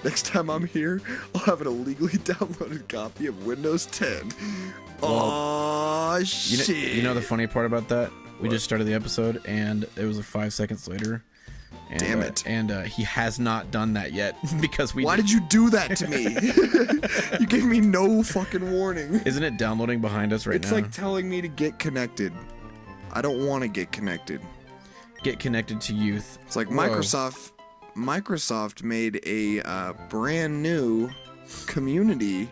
Next time I'm here, I'll have an illegally downloaded copy of Windows 10. Oh shit! You know the funny part about that? We What? just started the episode, and it was like 5 seconds later. And, Damn it! And he has not done that yet because we. Why did you do that to me? You gave me no fucking warning. Isn't it downloading behind us right It's now? like telling me to get connected. I don't want to get connected. Get connected to youth. It's like Whoa. Microsoft made a brand new community.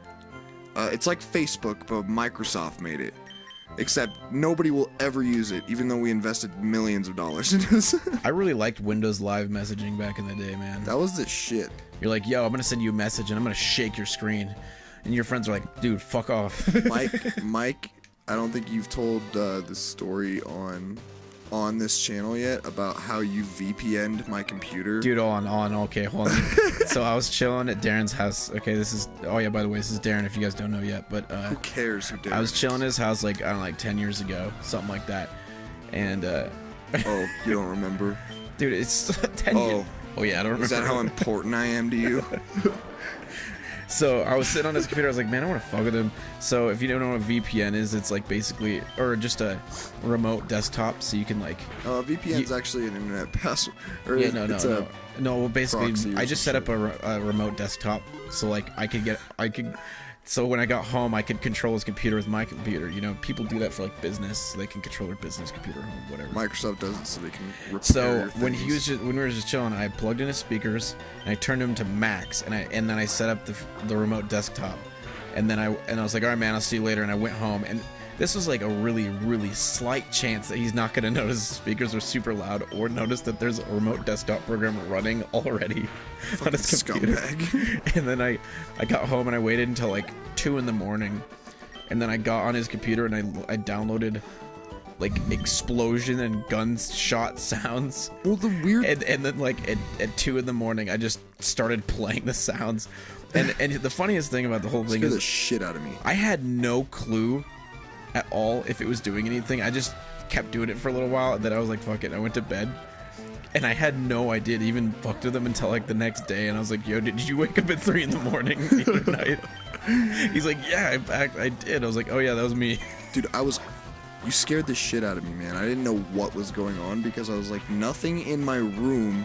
It's like Facebook, but Microsoft made it. Except nobody will ever use it, even though we invested millions of dollars in this. I really liked Windows Live messaging back in the day, man. That was the shit. You're like, yo, I'm gonna send you a message and I'm gonna shake your screen, and your friends are like, dude, fuck off. Mike, I don't think you've told this story on this channel yet about how you VPN'd my computer. Dude, okay, hold on. So I was chilling at Darren's house. Okay, oh yeah, by the way, this is Darren if you guys don't know yet, but Who cares who did I was chilling at his house like, I don't know, like 10 years ago, something like that. And Oh, you don't remember? dude, it's 10 years. Oh yeah, I don't remember. Is that how important I am to you? So I was sitting on his computer, I was like, man, I want to fuck with him. So if you don't know what VPN is, it's like basically, or just a remote desktop, so you can like... VPN's actually an internet password. Or Yeah, no, well, basically, proxy or I just some set up a remote desktop, so like so when I got home, I could control his computer with my computer. You know, people do that for like business, so they can control their business computer at home, whatever. Microsoft does it so they can repair So when things. we were just chilling, I plugged in his speakers and I turned them to max, and then I set up the remote desktop, and then I was like, all right, man, I'll see you later, and I went home, and this was like a really, really slight chance that he's not gonna notice the speakers are super loud or notice that there's a remote desktop program running already on his computer. Scumbag. And then I got home and I waited until like 2 in the morning, and then I got on his computer and I downloaded like explosion and gunshot sounds. Well, the weird... And then like at 2 in the morning, I just started playing the sounds. And the funniest thing about the whole thing Scared is the shit out of me. I had no clue at all if it was doing anything. I just kept doing it for a little while, and then I was like, fuck it. I went to bed, and I had no idea to even fuck with them until like the next day, and I was like, yo, did you wake up at 3 in the morning the other night? He's like, yeah, I did. I was like, oh yeah, that was me. Dude, you scared the shit out of me, man. I didn't know what was going on because I was like, nothing in my room,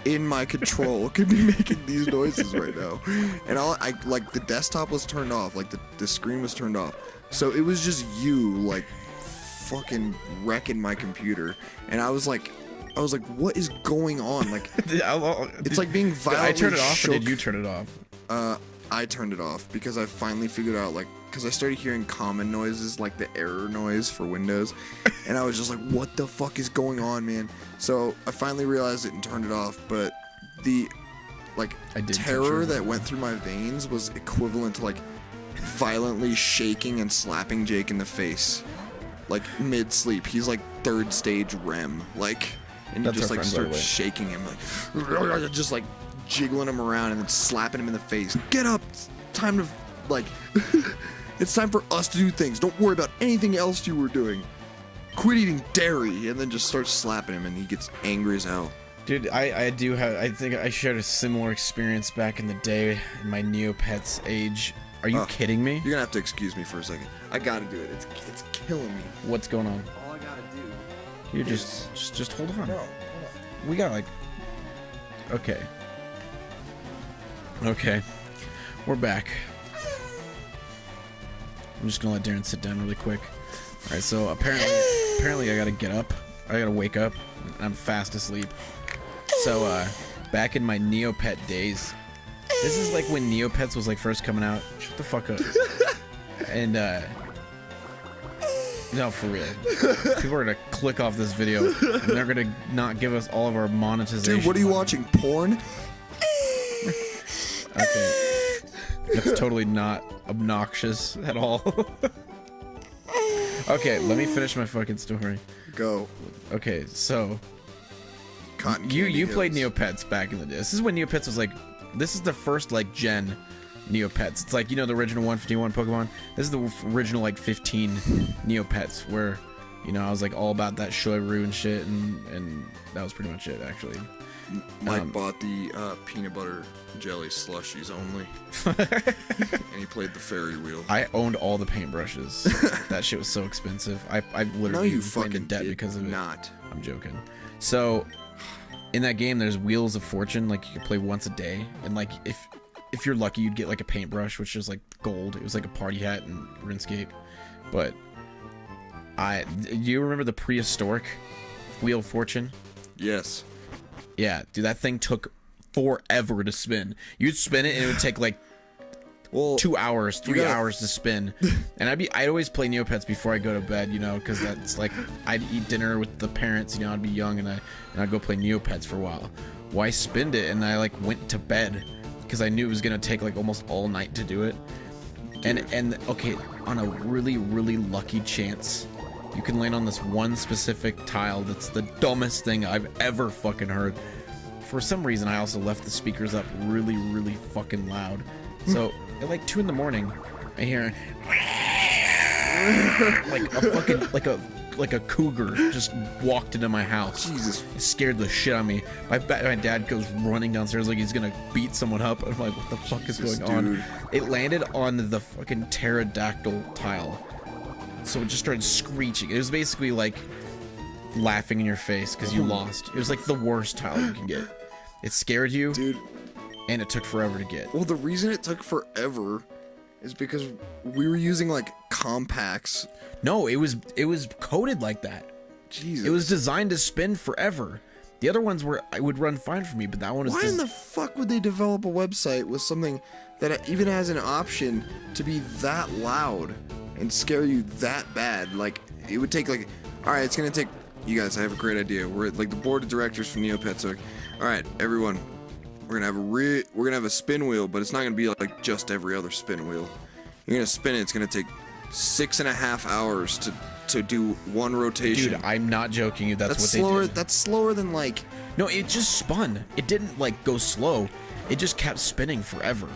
in my control, could be making these noises right now. And I like the desktop was turned off, like the screen was turned off. So it was just you like fucking wrecking my computer, and I was like, what is going on? Like, it's like being violently I turned it off, shook. or did you turn it off? I turned it off because I finally figured out, like, because I started hearing common noises, like the error noise for Windows, and I was just like, what the fuck is going on, man? So I finally realized it and turned it off, but the, like, terror that went through my veins was equivalent to, like, violently shaking and slapping Jake in the face, like, mid-sleep. He's, like, 3rd stage REM, like, and you just, like, start shaking him, like, just, like, jiggling him around and then slapping him in the face. Get up! It's time to, like, it's time for us to do things. Don't worry about anything else you were doing. Quit eating dairy, and then just start slapping him, and he gets angry as hell. Dude, I think I shared a similar experience back in the day in my Neopets age. Are you kidding me? You're gonna have to excuse me for a second. I gotta do it. It's killing me. What's going on? All I gotta do. You just hold on. Bro, hold on. We got like... Okay. Okay. We're back. I'm just gonna let Darren sit down really quick. Alright, so apparently I gotta get up. I gotta wake up. I'm fast asleep. So, back in my Neopet days, this is like when Neopets was like first coming out. Shut the fuck up. And, no, for real. People are gonna click off this video, and they're gonna not give us all of our monetization. Dude, what are you watching? Porn? Okay. That's totally not obnoxious at all. Okay, let me finish my fucking story. Go. Okay, so Cotton you Candy played Hills. Neopets back in the day. This is when Neopets was like, this is the first like gen Neopets. It's like, you know, the original 151 Pokemon. This is the original like 15 Neopets where, you know, I was like all about that Shoiryu and shit, and that was pretty much it actually. Mike bought the peanut butter jelly slushies only, and he played the Ferry wheel. I owned all the paintbrushes. That shit was so expensive. I literally No, you was playing in fucking debt did because of it. not. I'm joking. So, in that game, there's Wheels of Fortune. Like, you can play once a day, and like if you're lucky, you'd get like a paintbrush, which is like gold. It was like a party hat in RuneScape. But do you remember the prehistoric Wheel of Fortune? Yes. Yeah, dude, that thing took forever to spin. You'd spin it and it would take like 2 hours, 3 hours to spin. And I'd always play Neopets before I go to bed, you know, because that's like I'd eat dinner with the parents, you know, I'd be young and I'd go play Neopets for a while. Well, I spinned it and I like went to bed because I knew it was gonna take like almost all night to do it. And okay, on a really, really lucky chance, you can land on this one specific tile that's the dumbest thing I've ever fucking heard. For some reason, I also left the speakers up really, really fucking loud. So at like 2 in the morning, I hear like a fucking like a cougar just walked into my house. Jesus. It scared the shit out of me. My dad goes running downstairs like he's gonna beat someone up. I'm like, what the fuck is going on? It landed on the fucking pterodactyl tile. So it just started screeching. It was basically like laughing in your face because you lost. It was like the worst tile you can get. It scared you, dude, and it took forever to get. Well, the reason it took forever is because we were using like compacts. No, it was coded like that. Jesus. It was designed to spin forever. The other ones would run fine for me, but that one was. Why in the fuck would they develop a website with something that even has an option to be that loud and scare you that bad? Like, it would take like, all right, it's gonna take. You guys, I have a great idea. We're like the board of directors for Neopets. So, all right, everyone, we're gonna have a spin wheel, but it's not gonna be like just every other spin wheel. You're gonna spin it. It's gonna take 6.5 hours to do one rotation. Dude, I'm not joking you. That's what slower. they did. That's slower than like. No, it just spun. It didn't like go slow. It just kept spinning forever.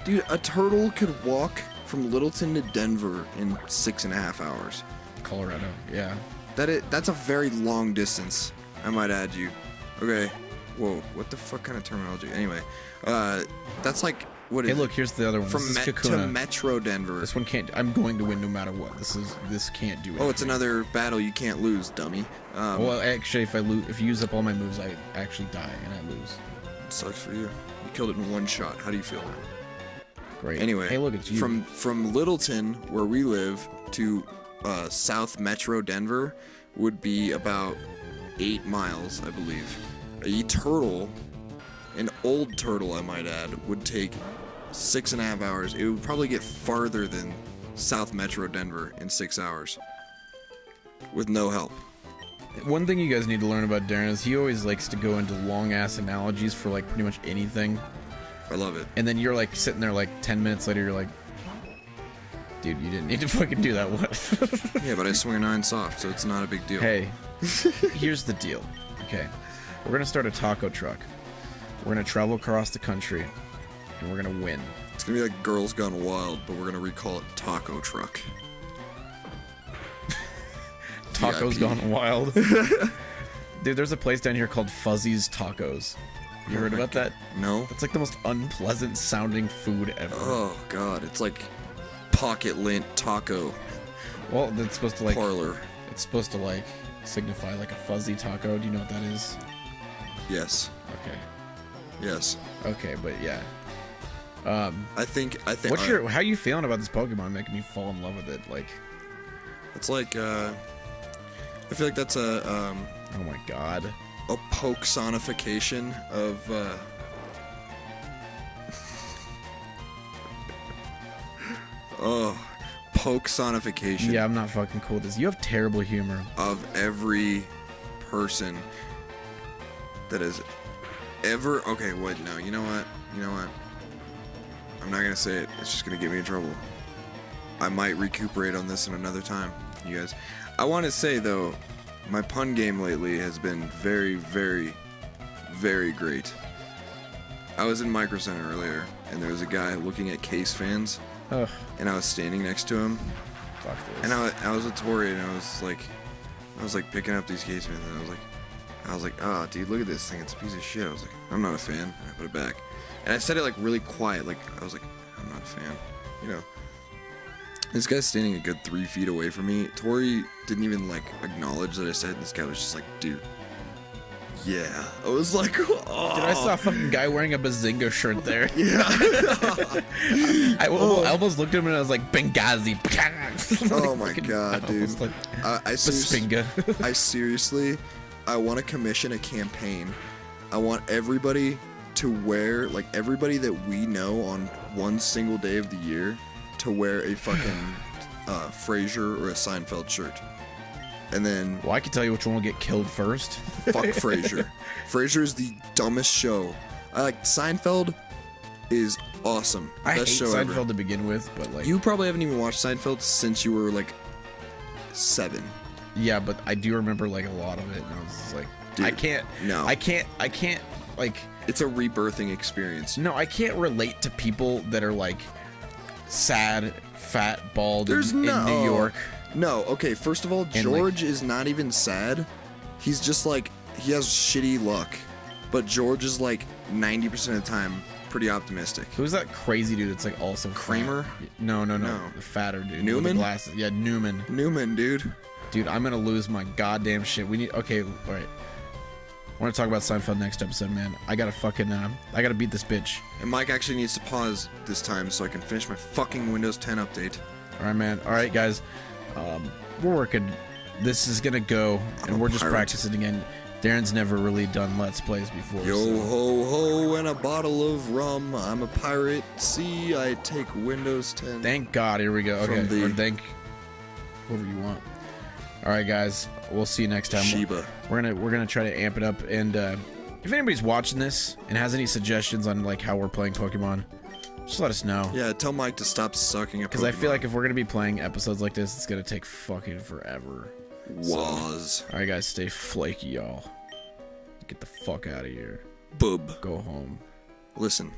Dude, a turtle could walk from Littleton to Denver in 6.5 hours. Colorado, yeah. That's a very long distance, I might add you. Okay. Whoa, what the fuck kind of terminology? Anyway, that's like, what is Hey, look, here's the other one. From this is to Kakuna. Metro Denver. This one can't. I'm going to win no matter what. This can't do it. Oh, it's another battle you can't lose, dummy. Well, actually, if you use up all my moves, I actually die and I lose. Sucks for you. You killed it in one shot. How do you feel now? Great. Anyway, hey, look, it's you. From Littleton, where we live, to South Metro Denver would be about 8 miles, I believe. A turtle, an old turtle, I might add, would take 6.5 hours. It would probably get farther than South Metro Denver in 6 hours with no help. One thing you guys need to learn about Darren is he always likes to go into long ass analogies for like pretty much anything. I love it. And then you're like sitting there like 10 minutes later, you're like, dude, you didn't need to fucking do that. What? Yeah, but I swing a 9 soft, so it's not a big deal. Hey, here's the deal. Okay, we're gonna start a taco truck. We're gonna travel across the country, and we're gonna win. It's gonna be like Girls Gone Wild, but we're gonna recall it Taco Truck. Tacos VIP. Gone Wild. Dude, there's a place down here called Fuzzy's Tacos. You heard about that? No. It's like the most unpleasant sounding food ever. Oh god, it's like pocket lint taco Well, it's supposed to like parlor. It's supposed to like signify like a fuzzy taco. Do you know what that is? Yes. Okay. Yes. Okay, but yeah. I think. How you feeling about this Pokemon making me fall in love with it? Like, It's like. I feel like that's oh my god. a poke sonification of. Oh, poke sonification. Yeah, I'm not fucking cool with this. You have terrible humor. Of every person that has ever. Okay, wait, no. You know what? I'm not gonna say it. It's just gonna get me in trouble. I might recuperate on this in another time, you guys. I want to say though, my pun game lately has been very, very, very great. I was in Micro Center earlier, and there was a guy looking at case fans, Ugh, and I was standing next to him, fuck this. and I was with Tori, and I was like picking up these case fans, and I was like, I was like, oh, dude, look at this thing. It's a piece of shit. I was like, I'm not a fan. And I put it back. And I said it like really quiet. Like, I was like, I'm not a fan. You know. This guy's standing a good 3 feet away from me. Tori didn't even like acknowledge that I said it. This guy was just like, dude. Yeah. I was like, oh. Dude, I saw a fucking guy wearing a Bazinga shirt there. Yeah. I almost looked at him and I was like, Benghazi. Oh my god, dude. Like, I seriously, I want to commission a campaign. I want everybody to wear, like everybody that we know on one single day of the year, to wear a fucking Frasier or a Seinfeld shirt. And then... Well, I can tell you which one will get killed first. Fuck Frasier. Frasier is the dumbest show. I like Seinfeld is awesome. I hate Best show Seinfeld ever. to begin with, but like... You probably haven't even watched Seinfeld since you were like 7. Yeah, but I do remember like a lot of it, and I was just like, Dude, I can't, like... It's a rebirthing experience. No, I can't relate to people that are like sad, fat, bald in New York. No, okay, first of all, George is not even sad. He's just like, he has shitty luck. But George is like 90% of the time pretty optimistic. Who's that crazy dude that's like also Kramer? Fat? No. The fatter dude. Newman? With the glasses. Yeah, Newman. Newman, dude. Dude, I'm gonna lose my goddamn shit. Okay, alright. I want to talk about Seinfeld next episode, man. I gotta beat this bitch. And Mike actually needs to pause this time so I can finish my fucking Windows 10 update. Alright, man. Alright, guys. We're working. This is gonna go, and we're just practicing again. Darren's never really done Let's Plays before. Yo ho ho and a bottle of rum. I'm a pirate. See, I take Windows 10. Thank God. Here we go. Okay. Or thank whoever you want. All right, guys. We'll see you next time. Sheba. We're gonna try to amp it up. And if anybody's watching this and has any suggestions on like how we're playing Pokemon, just let us know. Yeah, tell Mike to stop sucking at Pokemon. Because I feel like if we're gonna be playing episodes like this, it's gonna take fucking forever. Was. All right, guys, stay flaky, y'all. Get the fuck out of here. Bub. Go home. Listen.